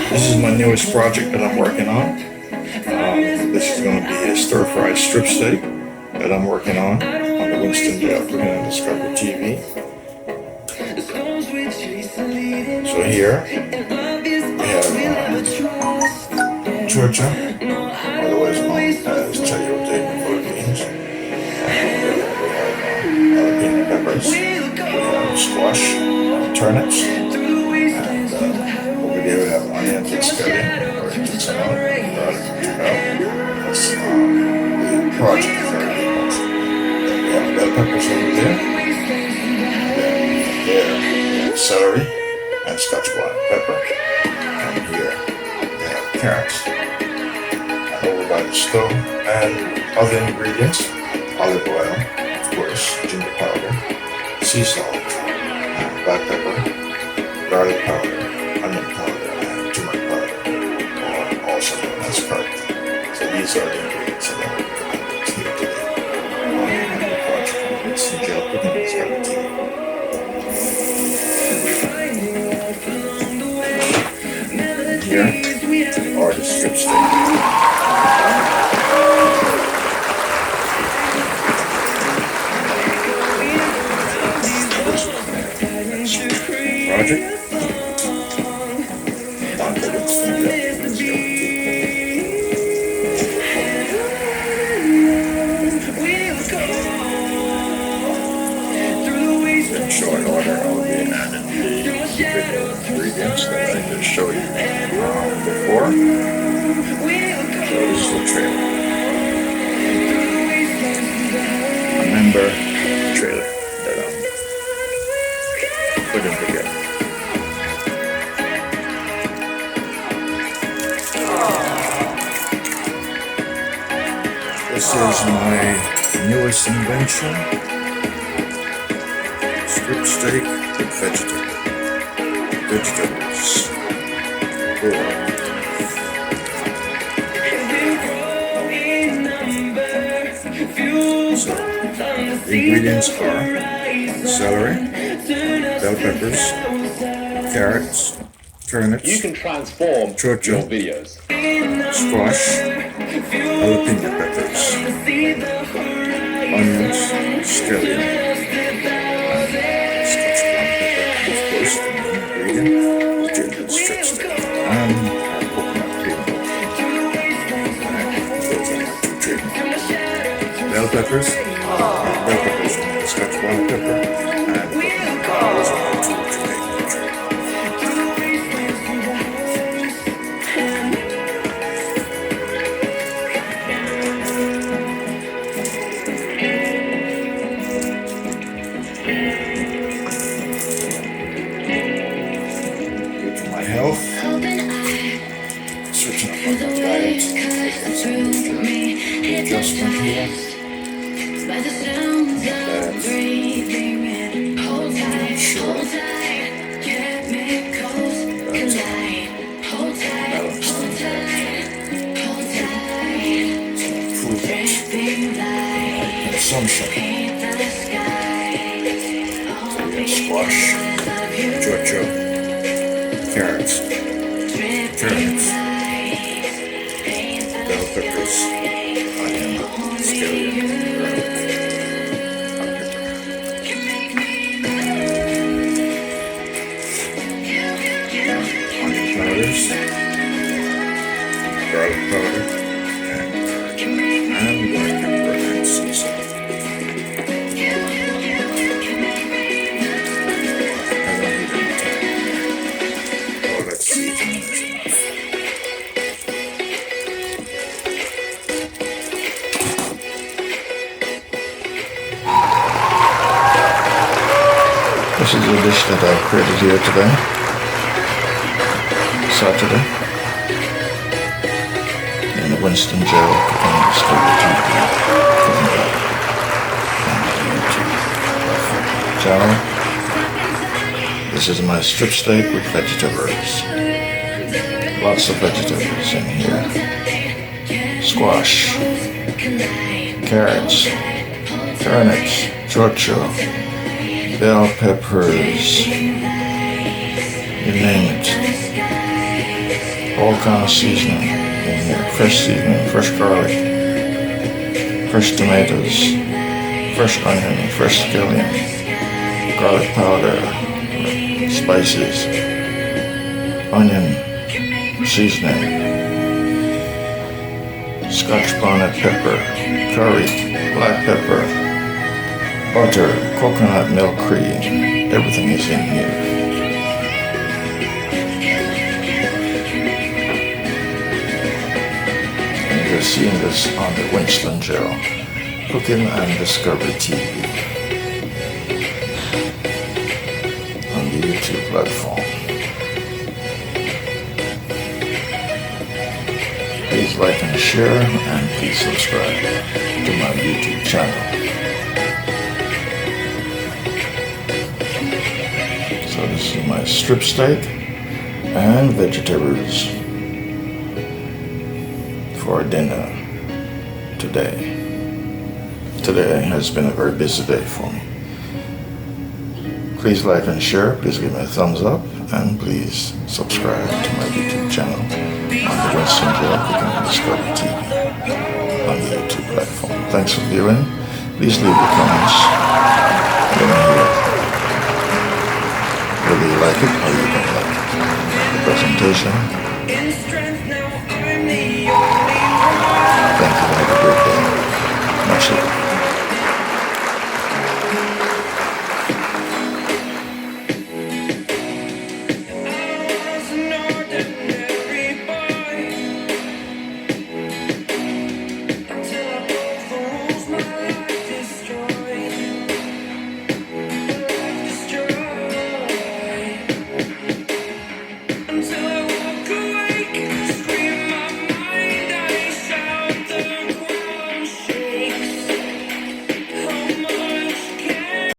This is my newest project that I'm working on. This is going to be a stir-fried strip steak that I'm working on the Winston Gel Cooking and Discovery TV. So here we have churcha, otherwise known as chayote in the Philippines. We have jalapeno peppers, we have squash, turnips, and over there we have onions and scallion, or Dixon, that's the project for our people. Then we have bell peppers over there. Then we have celery and Scotch bonnet pepper. And here we have carrots. And over by the stove, and other ingredients: olive oil, of course, ginger powder, sea salt, and black pepper, garlic powder, onion powder, and turmeric powder, or also known as curry. So these are the ingredients that we're going to use here today on the project of WinstonGelCookingDiscoveryTV. Here are the strip steak. Project. In short order, I'll be adding the ingredients that I just showed you before. So this is the trailer. Remember the trailer that I'm putting together. This is my newest invention. Strip steak with vegetables. Cool. So, the ingredients are celery, bell peppers, carrots, turnips, you can transform churcha, your videos, squash, jalapeno peppers, onions, scallion, Scotch bonnet pepper, of course, the main ingredient, the ginger strip steak, and coconut cream. Those are my two trademarks. Bell peppers, and Scotch bonnet pepper, and coconut. Those are my two Jamaican my health, switching up on my diet, adjustment here, and sure that's balanced and improvement consumption. So we have squash, churcha, carrots, turnips, bell peppers, onion, scallion, garlic, onion powders, garlic powder, and black pepper and sea salt. This is a dish that I've created here today, Saturday, in the Winston Gel Cooking Discovery TV channel. This is my strip steak with vegetables. Lots of vegetables in here. squash, carrots, turnips, chocho, bell peppers, you name it. All kind of seasoning in here. Fresh seasoning, fresh garlic, fresh tomatoes, fresh onion, fresh scallion, garlic powder, spices, onion seasoning, Scotch bonnet pepper, curry, black pepper, butter, coconut milk cream. Everything is in here. And you're seeing this on the Winston Gel Cooking and Discovery TV on the YouTube platform. Please like and share, and please subscribe to my YouTube channel. So this is my strip steak and vegetables for dinner today. Today has been a very busy day for me. Please like and share, please give me a thumbs up, and please subscribe to my YouTube channel on the WinstonGelCookingDiscoveryTV on the YouTube platform. Thanks for viewing. Please leave your comments. Let me hear whether you like it or you don't like it. The presentation